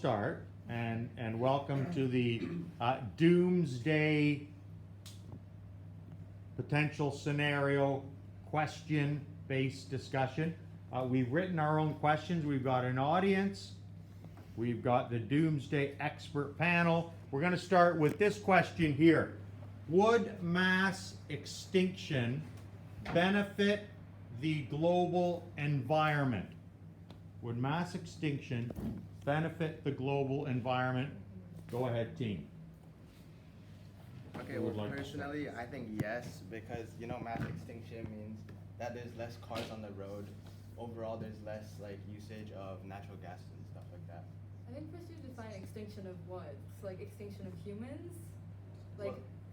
start, and welcome to the Doomsday potential scenario question-based discussion. We've written our own questions. We've got an audience. We've got the Doomsday expert panel. We're going to start with this question here. Would mass extinction benefit the global environment? Would mass extinction benefit the global environment? Go ahead, team. Okay, well, personally, I think yes, because, mass extinction means that there's less cars on the road. Overall, there's less, usage of natural gas and stuff like that. I think first you define extinction of what? It's like extinction of humans?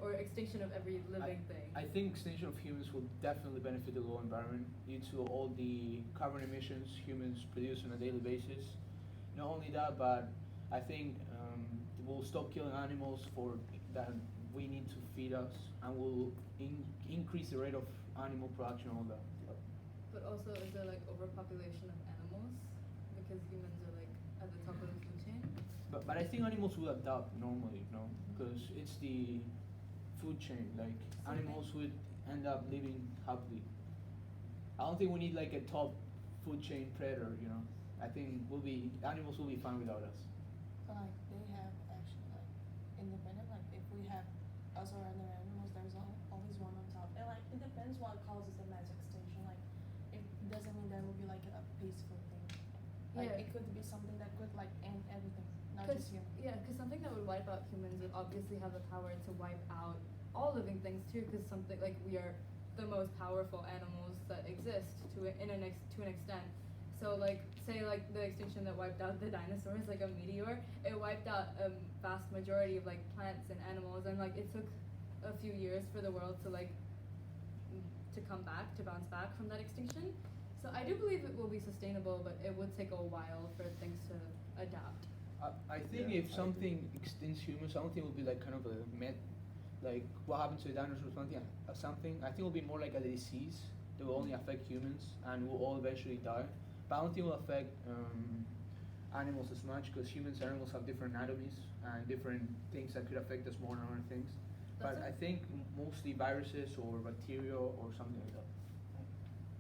Or extinction of every living thing? I think extinction of humans will definitely benefit the global environment due to all the carbon emissions humans produce on a daily basis. Not only that, but I think we'll stop killing animals for that we need to feed us, and will increase the rate of animal production and all that. But also, is there overpopulation of animals? Because humans are at the top of the food chain? But I think animals will adapt normally, because it's the food chain. Animals would end up living happily. I don't think we need a top food chain predator. I think animals will be fine without us. But they have actually independent. If we have us or other animals, there's always one on top. And it depends what causes the mass extinction. It doesn't mean there will be a peaceful thing. Yeah. It could be something that could end everything, not just humans. Yeah, because something that would wipe out humans would obviously have the power to wipe out all living things too, because something we are the most powerful animals that exist to an extent. So say the extinction that wiped out the dinosaurs, a meteor, it wiped out a vast majority of plants and animals, and it took a few years for the world to bounce back from that extinction. So I do believe it will be sustainable, but it would take a while for things to adapt. I think if something extincts humans, I don't think it will be kind of a what happened to the dinosaurs, something. I think it will be more like a disease that will only affect humans and will all eventually die. But I don't think it will affect animals as much, because humans and animals have different anatomies and different things that could affect us more than other things. But I think mostly viruses or bacteria or something like that.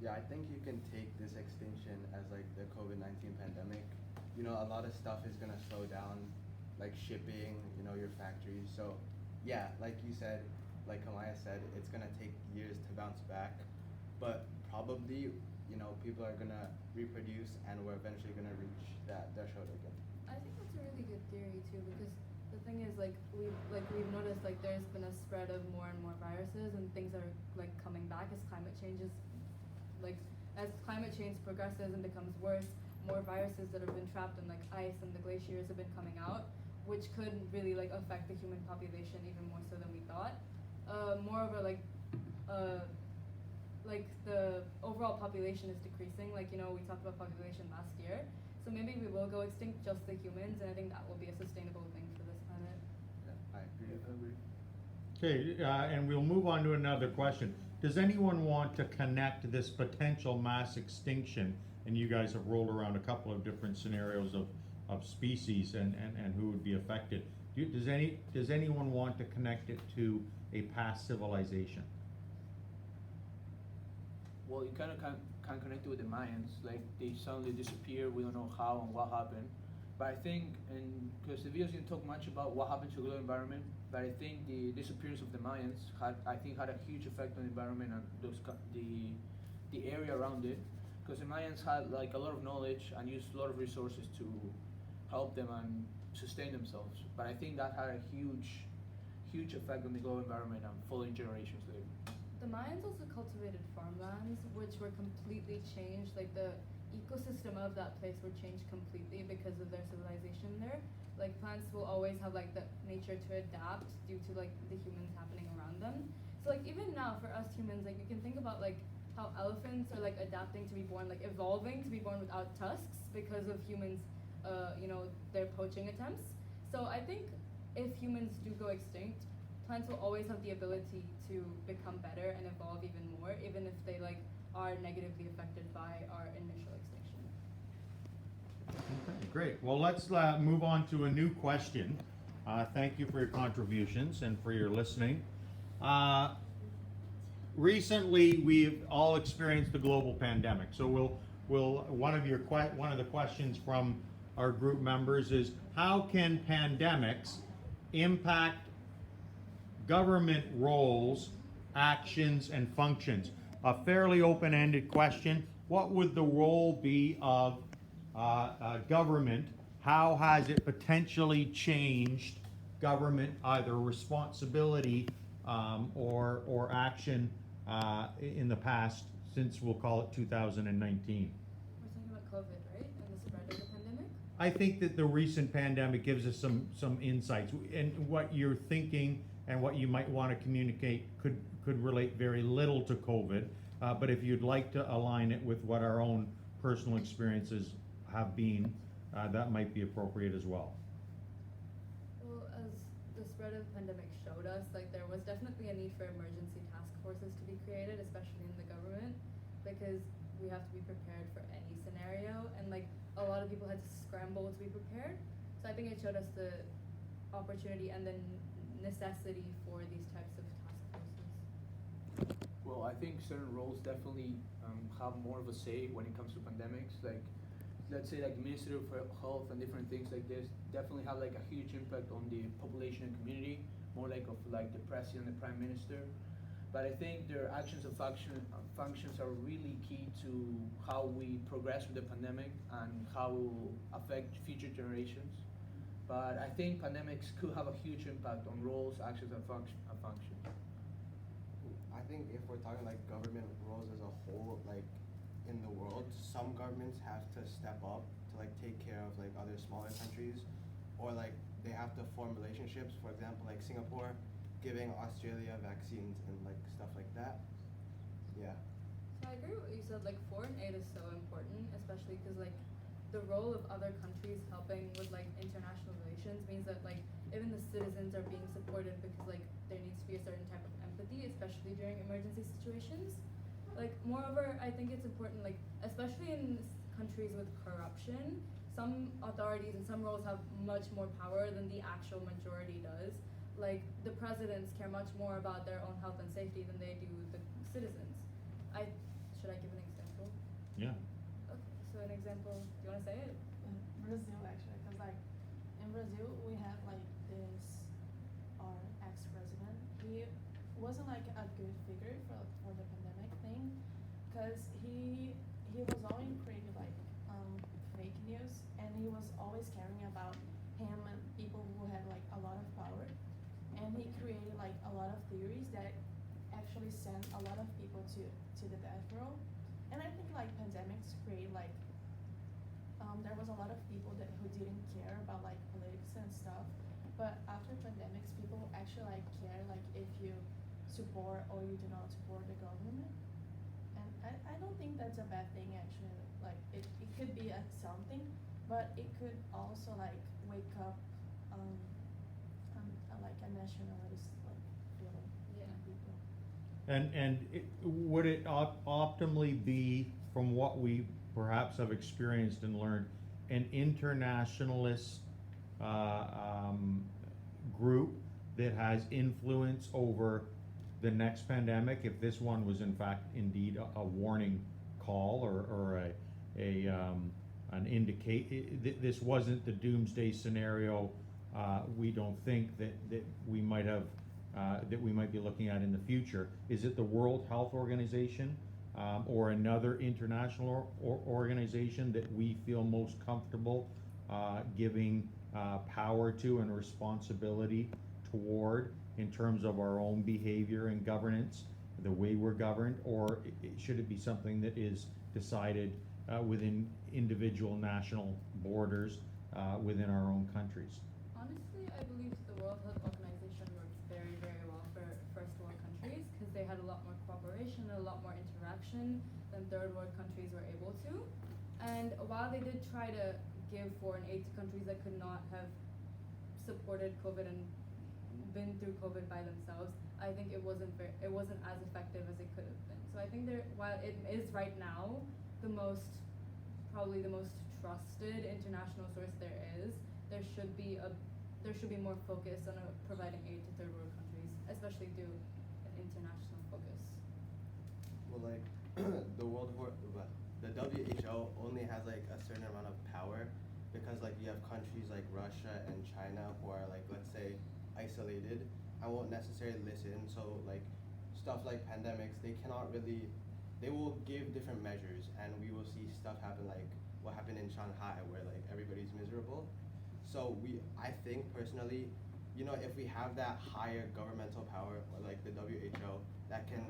Yeah, I think you can take this extinction as the COVID-19 pandemic. A lot of stuff is going to slow down, shipping, your factories. So, yeah, like you said, like Kamaya said, it's going to take years to bounce back. But probably, people are going to reproduce, and we're eventually going to reach that threshold again. I think that's a really good theory too, because the thing is we've noticed there's been a spread of more and more viruses, and things are coming back as climate change is as climate change progresses and becomes worse. More viruses that have been trapped in ice and the glaciers have been coming out, which could really affect the human population even more so than we thought. Moreover, the overall population is decreasing. We talked about population last year, so maybe we will go extinct, just the humans, and I think that will be a sustainable thing for this planet. Yeah, I agree. Okay, and we'll move on to another question. Does anyone want to connect this potential mass extinction, and you guys have rolled around a couple of different scenarios of species and who would be affected. Does anyone want to connect it to a past civilization? Well, you kind of can connect it with the Mayans. They suddenly disappear. We don't know how and what happened. But I think, because the videos didn't talk much about what happened to the global environment, but I think the disappearance of the Mayans had a huge effect on the environment and the area around it. Because the Mayans had a lot of knowledge and used a lot of resources to help them and sustain themselves. But I think that had a huge effect on the global environment and following generations later. The Mayans also cultivated farmlands, which were completely changed. The ecosystem of that place were changed completely because of their civilization there. Plants will always have the nature to adapt due to the humans happening around them. So even now for us humans, you can think about how elephants are adapting to be born, evolving to be born without tusks because of humans, their poaching attempts. So I think if humans do go extinct, plants will always have the ability to become better and evolve even more, even if they are negatively affected by our initial extinction. Okay, great. Well, let's move on to a new question. Thank you for your contributions and for your listening. Recently, we've all experienced the global pandemic. So one of the questions from our group members is, how can pandemics impact government roles, actions, and functions? A fairly open-ended question. What would the role be of government? How has it potentially changed government, either responsibility or action in the past, since we'll call it 2019? We're talking about COVID, right? And the spread of the pandemic? I think that the recent pandemic gives us some insights, and what you're thinking and what you might want to communicate could relate very little to COVID, but if you'd like to align it with what our own personal experiences have been, that might be appropriate as well. Well, as the spread of the pandemic showed us, like there was definitely a need for emergency task forces to be created, especially in the government, because we have to be prepared for any scenario, and like a lot of people had to scramble to be prepared. So I think it showed us the opportunity and the necessity for these types of task forces. Well, I think certain roles definitely have more of a say when it comes to pandemics. Like, let's say like the Ministry of Health and different things like this definitely have like a huge impact on the population and community, more like of like the president and the prime minister. But I think their actions and functions are really key to how we progress with the pandemic and how it will affect future generations. But I think pandemics could have a huge impact on roles, actions, and functions. I think if we're talking like government roles as a whole, like in the world, some governments have to step up to like take care of like other smaller countries, or like they have to form relationships. For example, like Singapore giving Australia vaccines and like stuff like that. Yeah. So I agree with what you said, like foreign aid is so important, especially because like the role of other countries helping with like international relations means that like even the citizens are being supported, because like there needs to be a certain type of empathy, especially during emergency situations. Like moreover, I think it's important, like especially in countries with corruption, some authorities and some roles have much more power than the actual majority does. Like the presidents care much more about their own health and safety than they do the citizens. Should I give an example? Yeah. Okay, so an example, do you want to say it? Brazil actually, because like in Brazil we have like this our ex-president. He wasn't like a good figure for the pandemic thing, because he was always creating like fake news, and he was always caring about him and people who had like a lot of power, and he created like a lot of theories that actually sent a lot of people to the death row. And I think like pandemics create like there was a lot of people who didn't care about like politics and stuff, but after pandemics people actually like care like if you support or you do not support the government. And I don't think that's a bad thing actually. Like it could be something, but it could also like wake up like a nationalist like feeling Yeah. in people. And would it optimally be, from what we perhaps have experienced and learned, an internationalist group that has influence over the next pandemic, if this one was in fact indeed a warning call or an indicate, this wasn't the doomsday scenario we don't think that we might have that we might be looking at in the future? Is it the World Health Organization or another international organization that we feel most comfortable giving power to and responsibility toward in terms of our own behavior and governance, the way we're governed, or should it be something that is decided within individual national borders within our own countries? Honestly, I believe the World Health Organization worked very, very well for first world countries, because they had a lot more cooperation and a lot more interaction than third world countries were able to. And while they did try to give foreign aid to countries that could not have supported COVID and been through COVID by themselves, I think it wasn't as effective as it could have been. So I think while it is right now probably the most trusted international source there is, there should be more focus on providing aid to third world countries, especially due an international focus. Well, like the WHO only has like a certain amount of power because like you have countries like Russia and China who are like, let's say, isolated and won't necessarily listen. So like stuff like pandemics, they will give different measures, and we will see stuff happen like what happened in Shanghai where like everybody's miserable. So I think personally, if we have that higher governmental power or like the WHO that can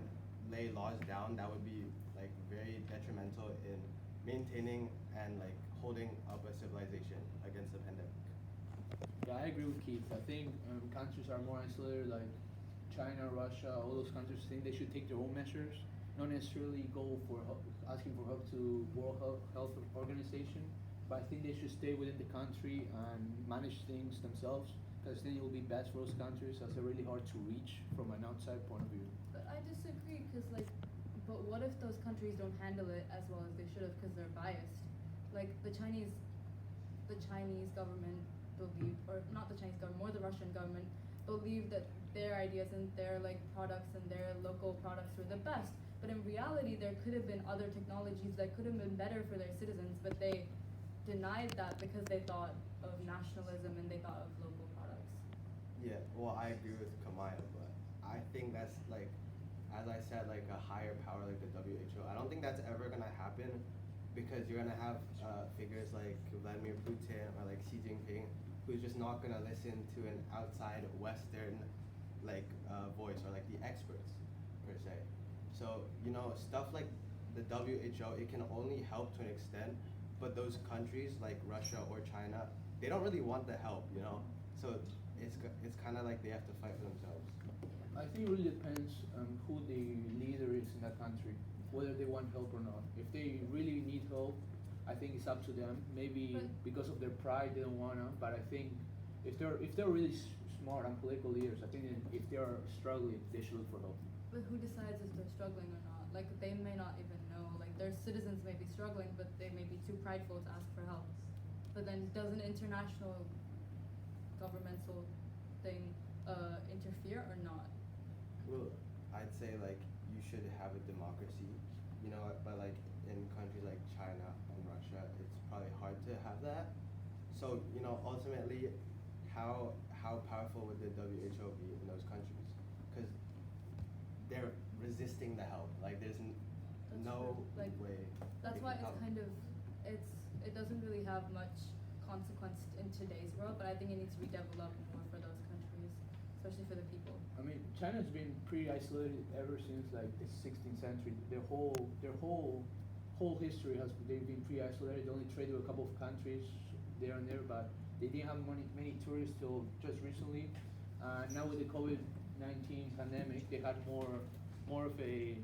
lay laws down, that would be like very detrimental in maintaining and like holding up a civilization against the pandemic. Yeah, I agree with Keith. I think countries are more isolated, like China, Russia, all those countries think they should take their own measures, not necessarily go for help, asking for help to World Health Organization, but I think they should stay within the country and manage things themselves, because then it will be best for those countries, as they're really hard to reach from an outside point of view. But I disagree, because but what if those countries don't handle it as well as they should have because they're biased? Like the Chinese government believe, or not the Chinese government, more the Russian government believe that their ideas and their like products and their local products were the best. But in reality, there could have been other technologies that could have been better for their citizens, but they denied that because they thought of nationalism and they thought of local products. Yeah, well, I agree with Kamaya, but I think that's like, as I said, like a higher power like the WHO. I don't think that's ever gonna happen because you're gonna have figures like Vladimir Putin or like Xi Jinping who's just not gonna listen to an outside Western like voice or like the experts per se. So stuff like the WHO, it can only help to an extent, but those countries like Russia or China, they don't really want the help, So it's kind of like they have to fight for themselves. I think it really depends on who the leader is in that country, whether they want help or not. If they really need help, I think it's up to them. Maybe because of their pride they don't wanna, but I think if they're really smart and political leaders, I think if they are struggling, they should look for help. But who decides if they're struggling or not? Like they may not even know. Like their citizens may be struggling, but they may be too prideful to ask for help. But then does an international governmental thing interfere or not? Well, I'd say like you should have a democracy, but like in countries like China and Russia, it's probably hard to have that. So ultimately, how powerful would the WHO be in those countries? Because they're resisting the help. Like there's That's no true. Like, way. That's they why can it's help. it doesn't really have much consequence in today's world, but I think it needs to be developed more for those countries, especially for the people. I mean, China's been pretty isolated ever since like the 16th century. Their whole history they've been pretty isolated. They only trade with a couple of countries there and there, but they didn't have many tourists till just recently. Now with the COVID-19 pandemic, they had more of a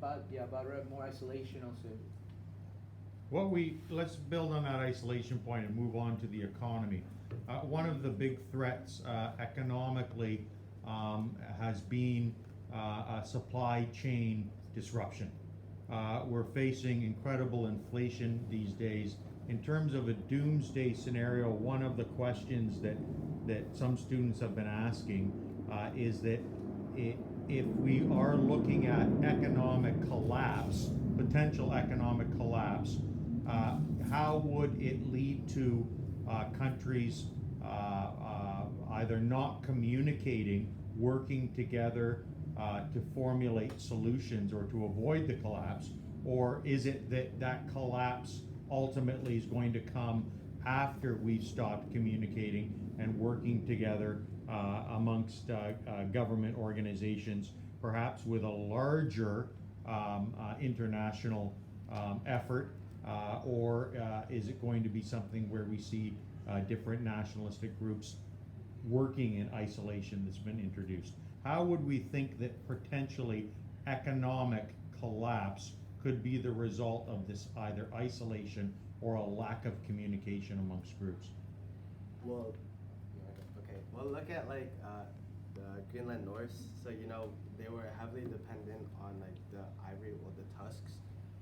bad rep, more isolation, I'll say. Let's build on that isolation point and move on to the economy. One of the big threats economically has been a supply chain disruption. We're facing incredible inflation these days. In terms of a doomsday scenario, one of the questions that some students have been asking is that if we are looking at potential economic collapse, how would it lead to countries either not communicating, working together to formulate solutions or to avoid the collapse, or is it that collapse ultimately is going to come after we've stopped communicating and working together amongst government organizations, perhaps with a larger international effort, or is it going to be something where we see different nationalistic groups working in isolation that's been introduced? How would we think that potentially economic collapse could be the result of this either isolation or a lack of communication amongst groups? Well, look at like the Greenland Norse. So they were heavily dependent on like the ivory or the tusks,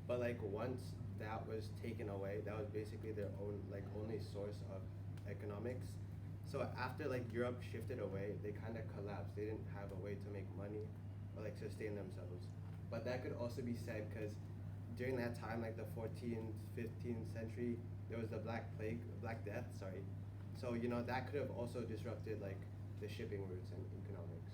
but like once that was taken away. That was basically their own like only source of economics. So after like Europe shifted away, they kind of collapsed. They didn't have a way to make money or like sustain themselves. But that could also be said because during that time, like the 14th, 15th century, there was the Black Plague, Black Death, sorry. So, you know, that could have also disrupted like the shipping routes and economics.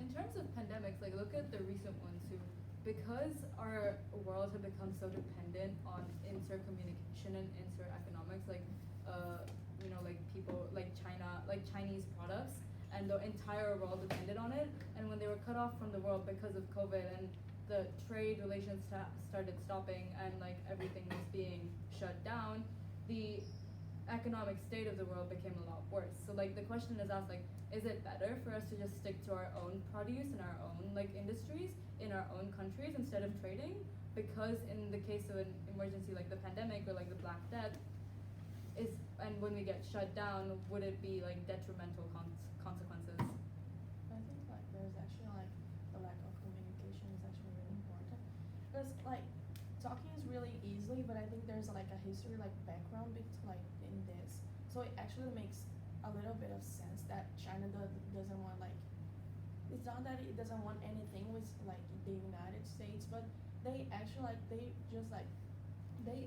In terms of pandemics, like look at the recent ones too. Because our world had become so dependent on inter-communication and inter-economics, like you know, like people like China, like Chinese products, and the entire world depended on it. And when they were cut off from the world because of COVID and the trade relations started stopping and like everything was being shut down, the economic state of the world became a lot worse. So like the question is asked, like, is it better for us to just stick to our own produce and our own like industries in our own countries instead of trading? Because in the case of an emergency like the pandemic or like the Black Death, and when we get shut down, would it be like detrimental consequences? I think like there's actually like the lack of communication is actually really important because like talking is really easily, but I think there's like a history like background like in this, so it actually makes a little bit of sense that China doesn't want like, it's not that it doesn't want anything with like the United States, but they actually like they just like they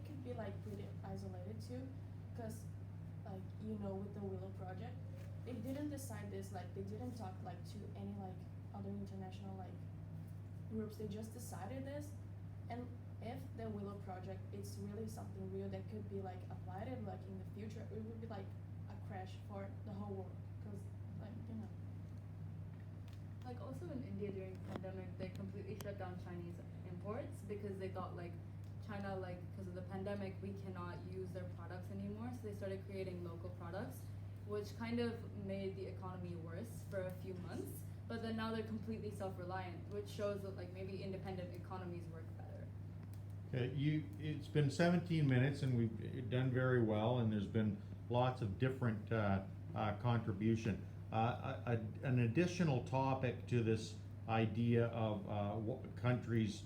could be like pretty isolated too, because like you know with the Willow project, they didn't decide this, like they didn't talk like to any like other international like groups. They just decided this, and if the Willow project it's really something real that could be like applied and like in the future, it would be like a crash for the whole world, because like you know. Like also in India during the pandemic, they completely shut down Chinese imports because they thought like China, like because of the pandemic, we cannot use their products anymore. So they started creating local products, which kind of made the economy worse for a few months. But then now they're completely self-reliant, which shows that like maybe independent economies work better. Okay, it's been 17 minutes and we've done very well, and there's been lots of different contribution. An additional topic to this idea of countries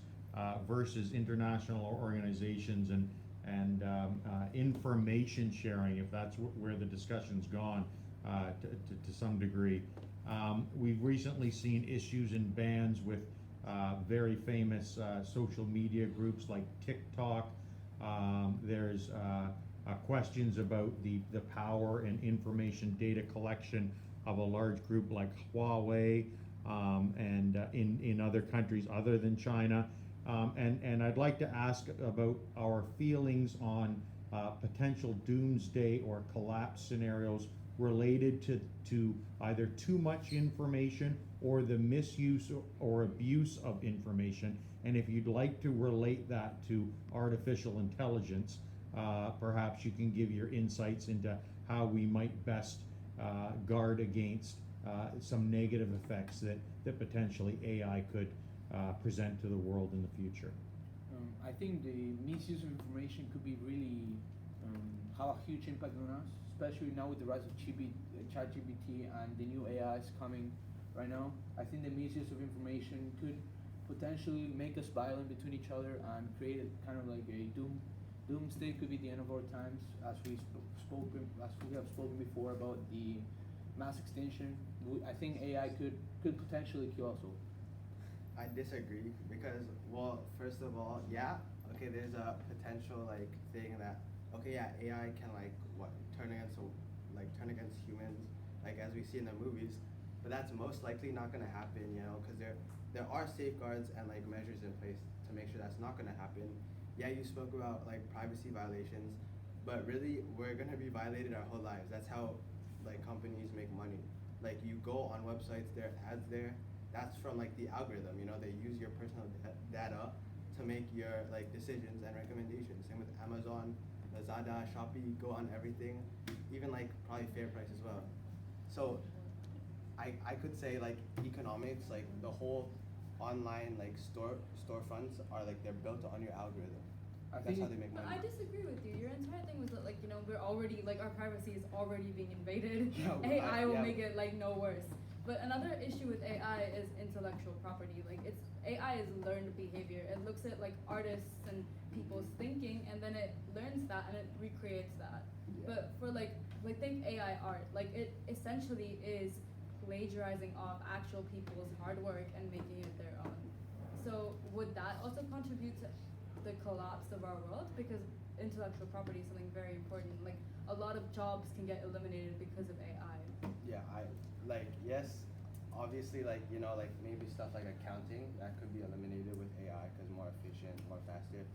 versus international organizations and information sharing, if that's where the discussion's gone to some degree. We've recently seen issues and bans with very famous social media groups like TikTok. There's questions about the power and information data collection of a large group like Huawei and in other countries other than China. And I'd like to ask about our feelings on potential doomsday or collapse scenarios related to either too much information or the misuse or abuse of information. And if you'd like to relate that to artificial intelligence, perhaps you can give your insights into how we might best guard against some negative effects that potentially AI could present to the world in the future. I think the misuse of information could be really have a huge impact on us, especially now with the rise of ChatGPT and the new AIs coming right now. I think the misuse of information could potentially make us violent between each other and create a kind of like a doomsday. Could be the end of our times, as we have spoken before about the mass extinction. I think AI could potentially kill us all. I disagree because, well, first of all, yeah, okay, there's a potential like thing that, okay, yeah, AI can like turn against humans, like as we see in the movies, but that's most likely not going to happen, you know, because there are safeguards and like measures in place to make sure that's not going to happen. Yeah, you spoke about like privacy violations, but really we're going to be violated our whole lives. That's how like companies make money. Like you go on websites, there are ads there. That's from like the algorithm, you know, they use your personal data to make your like decisions and recommendations. Same with Amazon, Lazada, Shopee, go on everything, even like probably FairPrice as well. So I could say like economics, like the whole online like storefronts are like they're built on your algorithm. That's how they make But money. I disagree with you. Your entire thing was that we're already our privacy is already being invaded. Yeah, AI will yeah. make it like no worse. But another issue with AI is intellectual property. Like it's AI is learned behavior. It looks at like artists and people's thinking, and then it learns that and it recreates that. Yeah. But for like think AI art, like it essentially is plagiarizing off actual people's hard work and making it their own. So would that also contribute to the collapse of our world? Because intellectual property is something very important. Like a lot of jobs can get eliminated because of AI. Yeah, I like yes, obviously like you know like maybe stuff like accounting that could be eliminated with AI because more efficient, more faster.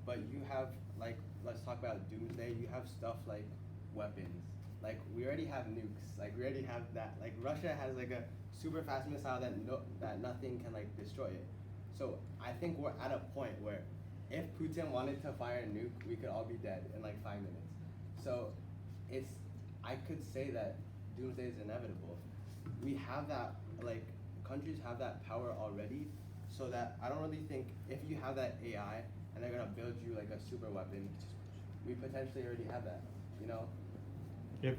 But you have like let's talk about Doomsday. You have stuff like weapons. Like we already have nukes. Like we already have that. Like Russia has like a super fast missile that nothing can like destroy it. So I think we're at a point where if Putin wanted to fire a nuke, we could all be dead in like 5 minutes. So it's I could say that doomsday is inevitable. We have that like countries have that power already, so that I don't really think if you have that AI and they're gonna build you like a super weapon, we potentially already have that. You know?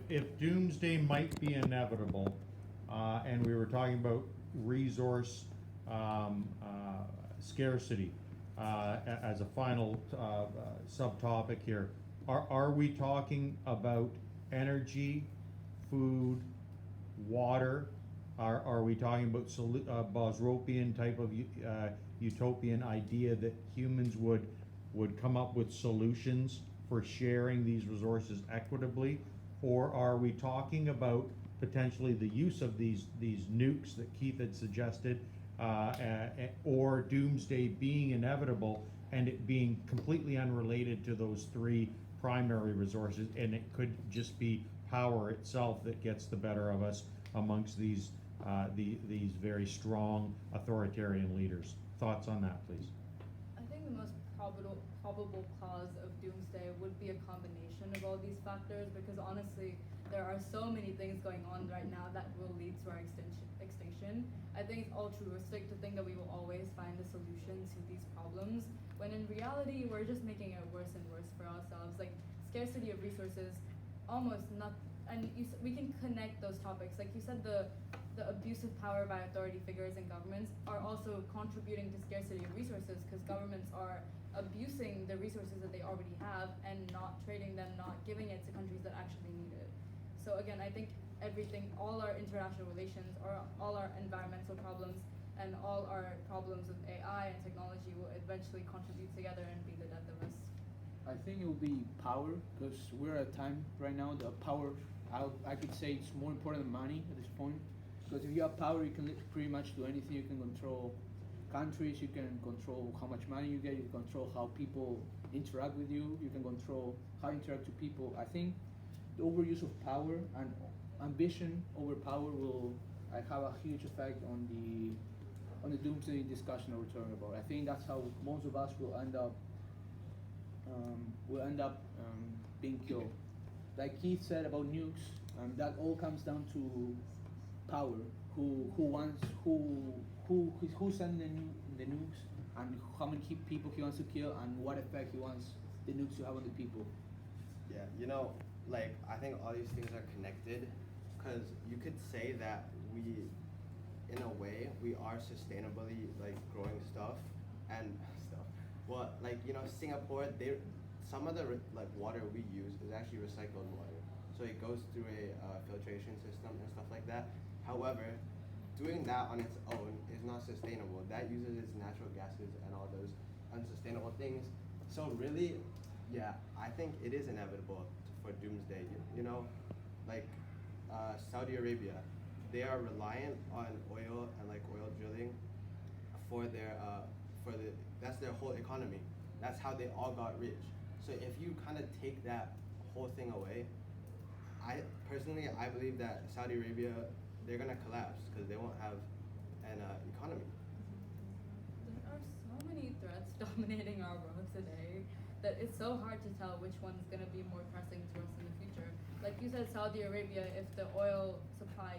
If doomsday might be inevitable, and we were talking about resource scarcity as a final subtopic here, are we talking about energy, food, water? Are we talking about Bosropian type of utopian idea that humans would come up with solutions for sharing these resources equitably? Or are we talking about potentially the use of these nukes that Keith had suggested, or doomsday being inevitable and it being completely unrelated to those three primary resources, and it could just be power itself that gets the better of us amongst these very strong authoritarian leaders? Thoughts on that, please? I think the most probable cause of doomsday would be a combination of all these factors, because honestly, there are so many things going on right now that will lead to our extinction. I think it's altruistic to think that we will always find a solution to these problems, when in reality, we're just making it worse and worse for ourselves. Like scarcity of resources, almost not, and we can connect those topics. Like you said, the abuse of power by authority figures and governments are also contributing to scarcity of resources, because governments are abusing the resources that they already have and not trading them, not giving it to countries that actually need it. So again, I think everything, all our international relations, or all our environmental problems, and all our problems with AI and technology will eventually contribute together and be the death of us. I think it will be power, because we're at a time right now that power, I could say it's more important than money at this point. Because if you have power, you can pretty much do anything. You can control countries, you can control how much money you get, you can control how people interact with you, you can control how you interact with people. I think the overuse of power and ambition over power will have a huge effect on the doomsday discussion that we're talking about. I think that's how most of us will end up being killed. Like Keith said about nukes, that all comes down to power. Who's sending the nukes, and how many people he wants to kill, and what effect he wants the nukes to have on the people. Yeah, you know, like I think all these things are connected, because you could say that we, in a way, we are sustainably like growing stuff and stuff. Well, like you know, Singapore, some of the like water we use is actually recycled water, so it goes through a filtration system and stuff like that. However, doing that on its own is not sustainable. That uses its natural gases and all those unsustainable things. So really, yeah, I think it is inevitable for doomsday. You know, like Saudi Arabia, they are reliant on oil and like oil drilling for that's their whole economy. That's how they all got rich. So if you kind of take that whole thing away, I believe that Saudi Arabia, they're gonna collapse because they won't have an economy. There are so many threats dominating our world today that it's so hard to tell which one's gonna be more pressing to us in the future. Like you said, Saudi Arabia, if the oil supply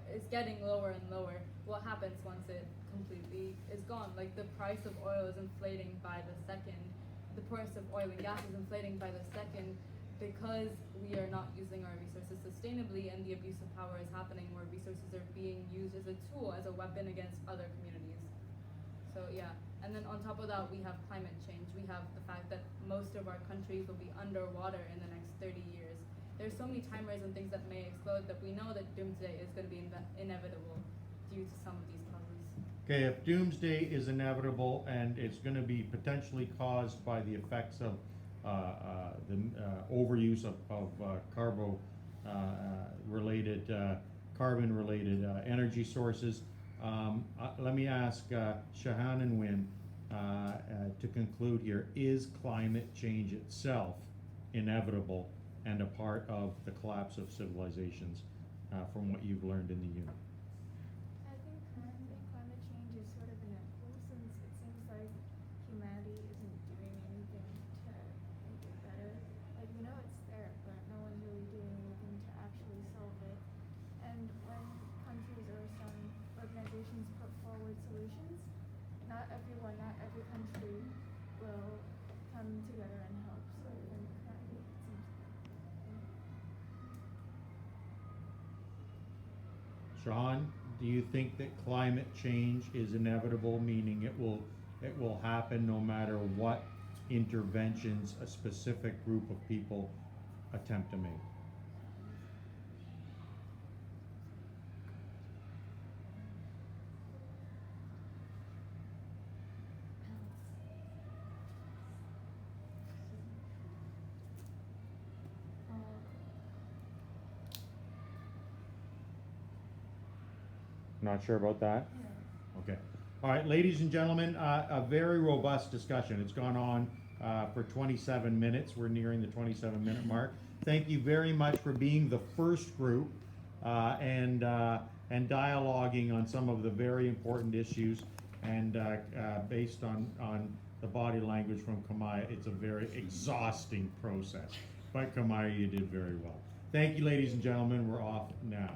is getting lower and lower, what happens once it completely is gone? Like the price of oil is inflating by the second. The price of oil and gas is inflating by the second, because we are not using our resources sustainably, and the abuse abuse of power is happening, where resources are being used as a tool, as a weapon against other communities. So yeah, and then on top of that, we have climate change. We have the fact that most of our countries will be underwater in the next 30 years. There's so many timers and things that may explode that we know that doomsday is going to be inevitable due to some of these causes. Okay, if doomsday is inevitable and it's gonna be potentially caused by the effects of the overuse of carbon-related energy sources, let me ask Shahan and Win to conclude here, is climate change itself inevitable and a part of the collapse of civilizations from what you've learned in the unit? I think currently climate change is sort of inevitable since it seems like humanity isn't doing anything to make it better. Like, we know it's there, but no one's really doing anything to actually solve it. And when countries or some organizations put forward solutions, not everyone, not every country will come together and help. So I think currently it seems Sean, do you think that climate change is inevitable, meaning it will happen no matter what interventions a specific group of people attempt to make? Not sure about that? Okay. All right, ladies and gentlemen, a very robust discussion. It's gone on for 27 minutes. We're nearing the 27-minute mark. Thank you very much for being the first group and dialoguing on some of the very important issues. And based on the body language from Kamaya, it's a very exhausting process. But Kamaya, you did very well. Thank you, ladies and gentlemen. We're off now.